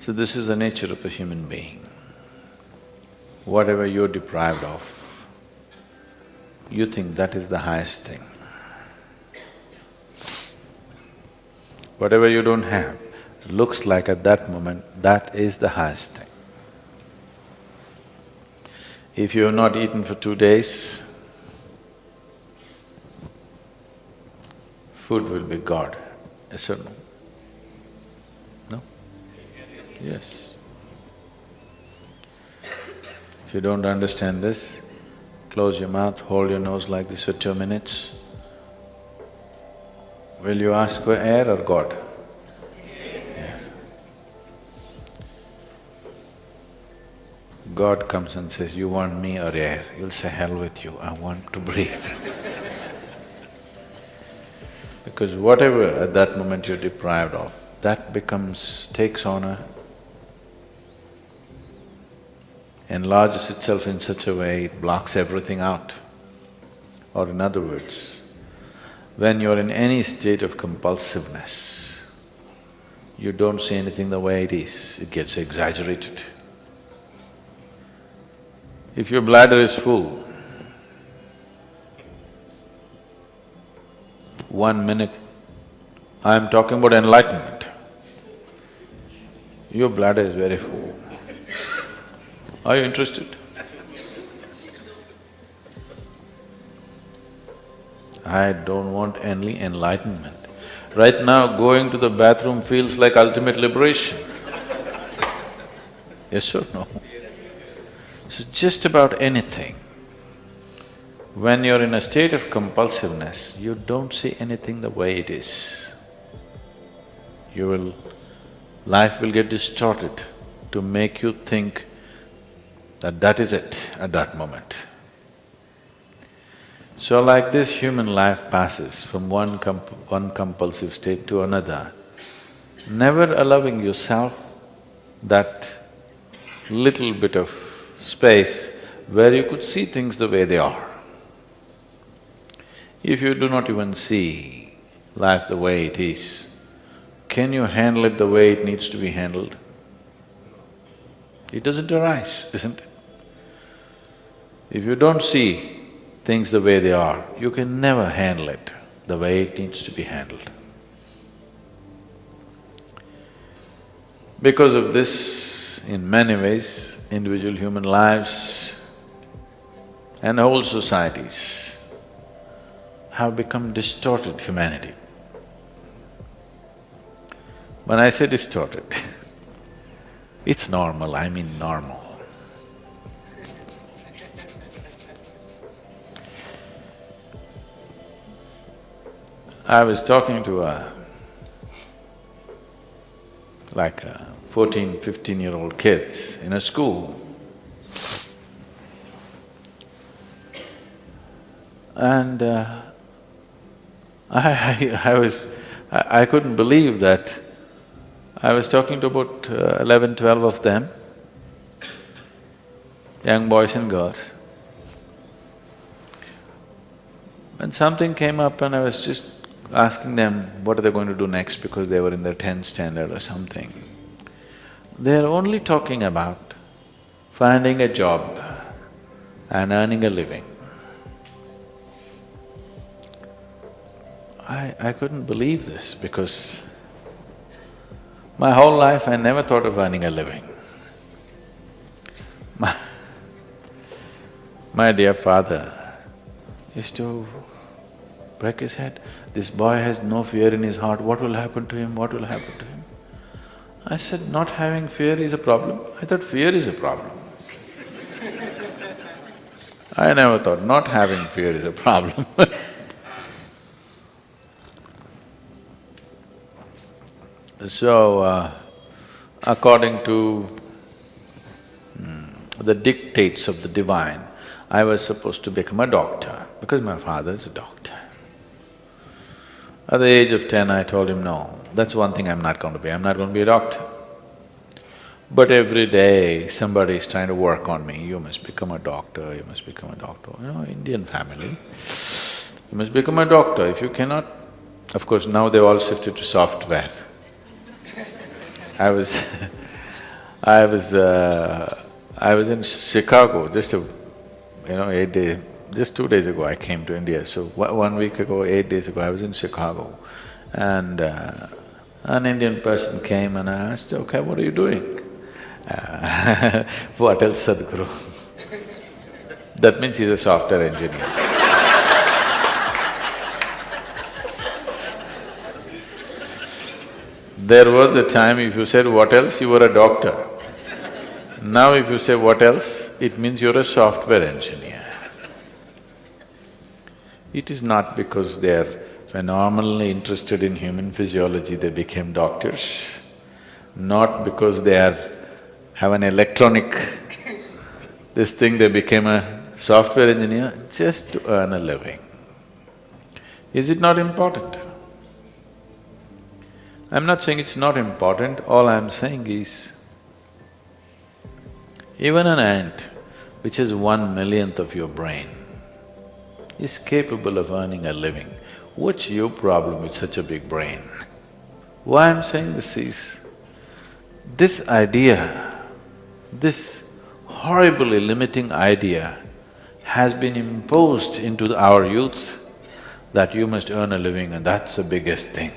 So this is the nature of a human being. Whatever you're deprived of, you think that is the highest thing. Whatever you don't have, looks like at that moment, that is the highest thing. If you have not eaten for 2 days, food will be God, yes or no? No? Yes. If you don't understand this, close your mouth, hold your nose like this for 2 minutes. Will you ask for air or God? Air. God comes and says, you want me or air? You'll say, hell with you, I want to breathe. Because whatever at that moment you're deprived of, that takes on enlarges itself in such a way, it blocks everything out. Or in other words, when you're in any state of compulsiveness, you don't see anything the way it is, it gets exaggerated. If your bladder is full, 1 minute, I'm talking about enlightenment, your bladder is very full. Are you interested? I don't want any enlightenment. Right now, going to the bathroom feels like ultimate liberation. Yes or no? So just about anything, when you're in a state of compulsiveness, you don't see anything the way it is. Life will get distorted to make you think that that is it at that moment. So like this, human life passes from one compulsive state to another, never allowing yourself that little bit of space where you could see things the way they are. If you do not even see life the way it is, can you handle it the way it needs to be handled? It doesn't arise, isn't it? If you don't see things the way they are, you can never handle it the way it needs to be handled. Because of this, in many ways, individual human lives and whole societies have become distorted humanity. When I say distorted, it's normal, I mean normal. I was talking to a 14, 15-year-old kids in a school, and I couldn't believe that I was talking to about 11, 12 of them, young boys and girls. And something came up and I was just asking them what are they going to do next because they were in their 10th standard or something. They're only talking about finding a job and earning a living. I couldn't believe this because my whole life I never thought of earning a living. My dear father used to break his head. This boy has no fear in his heart, what will happen to him, what will happen to him? I said, not having fear is a problem? I thought fear is a problem. I never thought not having fear is a problem. So, according to the dictates of the divine, I was supposed to become a doctor because my father is a doctor. At the age of 10, I told him, no, that's one thing I'm not going to be, I'm not going to be a doctor. But every day somebody is trying to work on me, you must become a doctor, you must become a doctor. Indian family, you must become a doctor. If you cannot… Of course, now they've all shifted to software. I was I was… I was in Chicago just 8 days… just 2 days ago I came to India. So 1 week ago, 8 days ago, I was in Chicago, and an Indian person came and I asked, "Okay, what are you doing?" What else, Sadhguru? That means he's a software engineer. There was a time if you said, "What else?" you were a doctor. Now if you say, "What else?" it means you're a software engineer. It is not because they're phenomenally interested in human physiology they became doctors, not because they have an electronic this thing they became a software engineer, just to earn a living. Is it not important? I'm not saying it's not important, all I'm saying is, even an ant, which is 1/1,000,000th of your brain, is capable of earning a living. What's your problem with such a big brain? Why I'm saying this is, this idea, this horribly limiting idea has been imposed into our youth that you must earn a living and that's the biggest thing.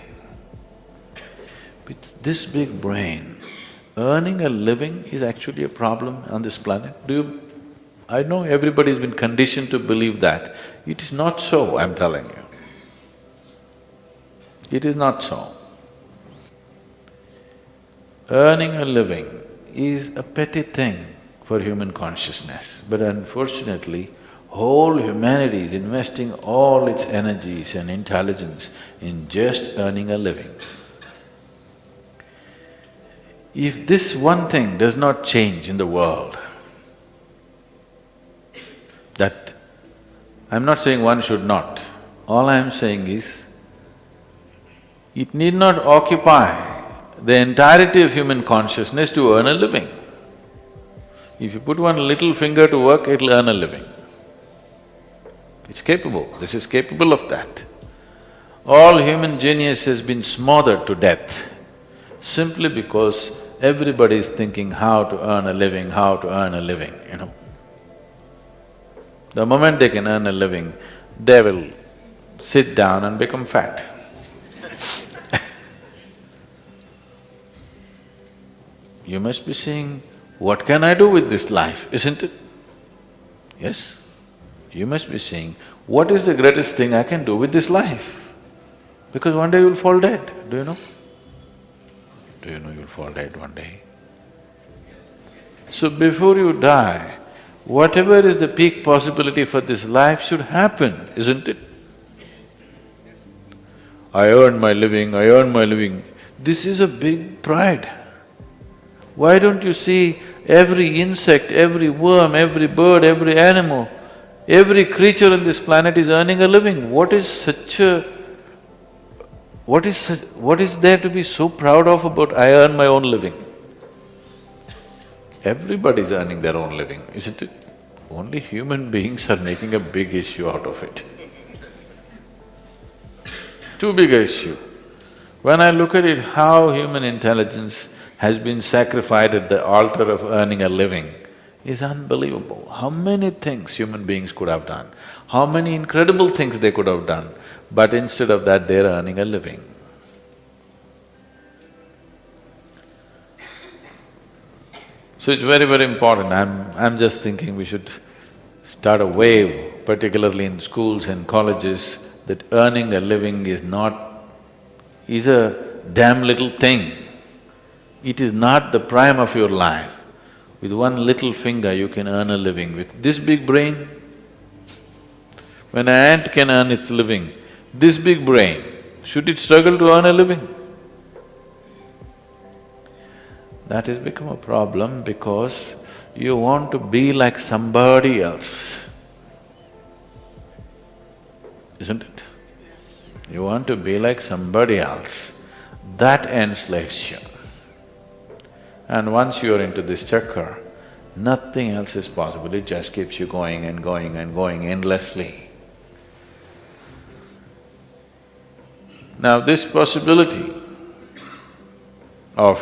With this big brain, earning a living is actually a problem on this planet. I know everybody's been conditioned to believe that. It is not so, I'm telling you. It is not so. Earning a living is a petty thing for human consciousness, but unfortunately, whole humanity is investing all its energies and intelligence in just earning a living. If this one thing does not change in the world, that… I'm not saying one should not, all I'm saying is, it need not occupy the entirety of human consciousness to earn a living. If you put one little finger to work, it'll earn a living. It's capable, this is capable of that. All human genius has been smothered to death simply because everybody is thinking how to earn a living, how to earn a living, The moment they can earn a living, they will sit down and become fat. You must be saying, "What can I do with this life?" isn't it? Yes? You must be saying, "What is the greatest thing I can do with this life?" Because one day you'll fall dead, do you know? Do you know you'll fall dead one day? So before you die, whatever is the peak possibility for this life should happen, isn't it? I earn my living, I earn my living. This is a big pride. Why don't you see every insect, every worm, every bird, every animal, every creature on this planet is earning a living? What is there to be so proud of about I earn my own living? Everybody's earning their own living, isn't it? Only human beings are making a big issue out of it. Too big a issue. When I look at it, how human intelligence has been sacrificed at the altar of earning a living is unbelievable. How many things human beings could have done, how many incredible things they could have done, but instead of that, they're earning a living. So it's very, very important. I'm just thinking we should start a wave, particularly in schools and colleges, that earning a living is a damn little thing. It is not the prime of your life. With one little finger you can earn a living. With this big brain, when an ant can earn its living, this big brain, should it struggle to earn a living? That has become a problem because you want to be like somebody else, isn't it? You want to be like somebody else, that enslaves you. And once you're into this chakra, nothing else is possible, it just keeps you going and going and going endlessly. Now this possibility of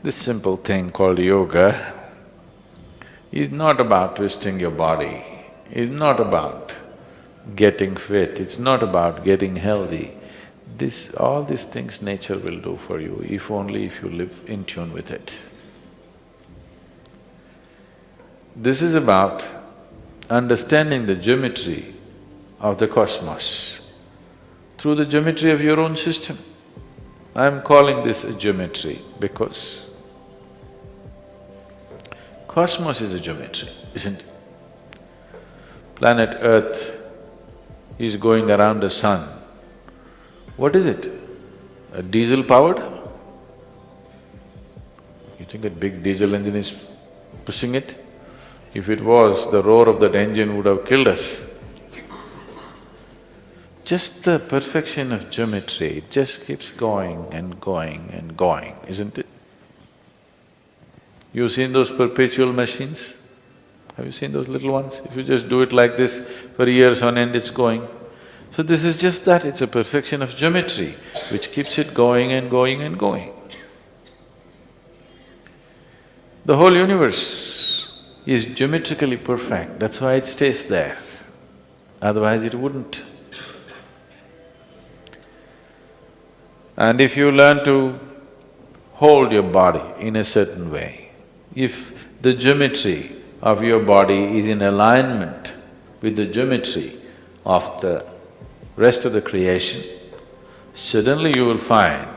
This simple thing called yoga is not about twisting your body, it's not about getting fit, it's not about getting healthy. All these things nature will do for you, if only if you live in tune with it. This is about understanding the geometry of the cosmos through the geometry of your own system. I'm calling this a geometry because cosmos is a geometry, isn't it? Planet Earth is going around the sun. What is it? A diesel powered? You think a big diesel engine is pushing it? If it was, the roar of that engine would have killed us. Just the perfection of geometry, it just keeps going and going and going, isn't it? You've seen those perpetual machines? Have you seen those little ones? If you just do it like this, for years on end it's going. So this is just that, it's a perfection of geometry which keeps it going and going and going. The whole universe is geometrically perfect, that's why it stays there, otherwise it wouldn't. And if you learn to hold your body in a certain way, if the geometry of your body is in alignment with the geometry of the rest of the creation, suddenly you will find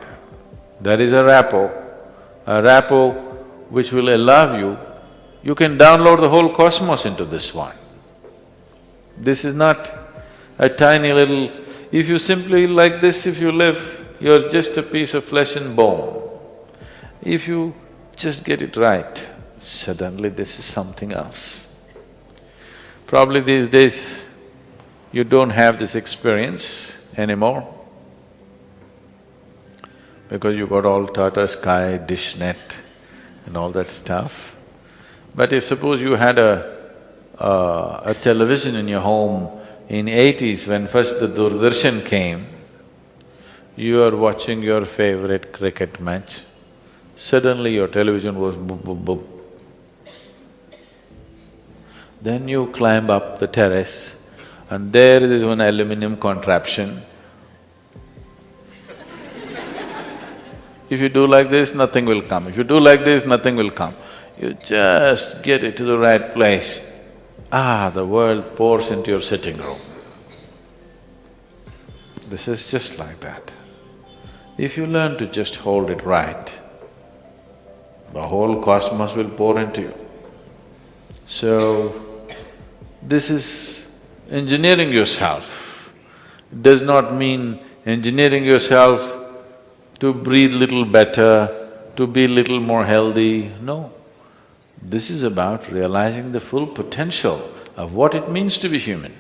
there is a rapport which will allow you can download the whole cosmos into this one. This is not a tiny little… If you simply like this, if you live, you're just a piece of flesh and bone. If you just get it right, suddenly this is something else. Probably these days, you don't have this experience anymore because you got all Tata Sky, dish net and all that stuff. But if suppose you had a television in your home in 80s when first the Doordarshan came, you are watching your favorite cricket match, suddenly your television was boop, boop, boop. Then you climb up the terrace and there is one aluminum contraption. If you do like this, nothing will come. If you do like this, nothing will come. You just get it to the right place. The world pours into your sitting room. This is just like that. If you learn to just hold it right, the whole cosmos will pour into you. So, this is engineering yourself. It does not mean engineering yourself to breathe little better, to be little more healthy, no. This is about realizing the full potential of what it means to be human.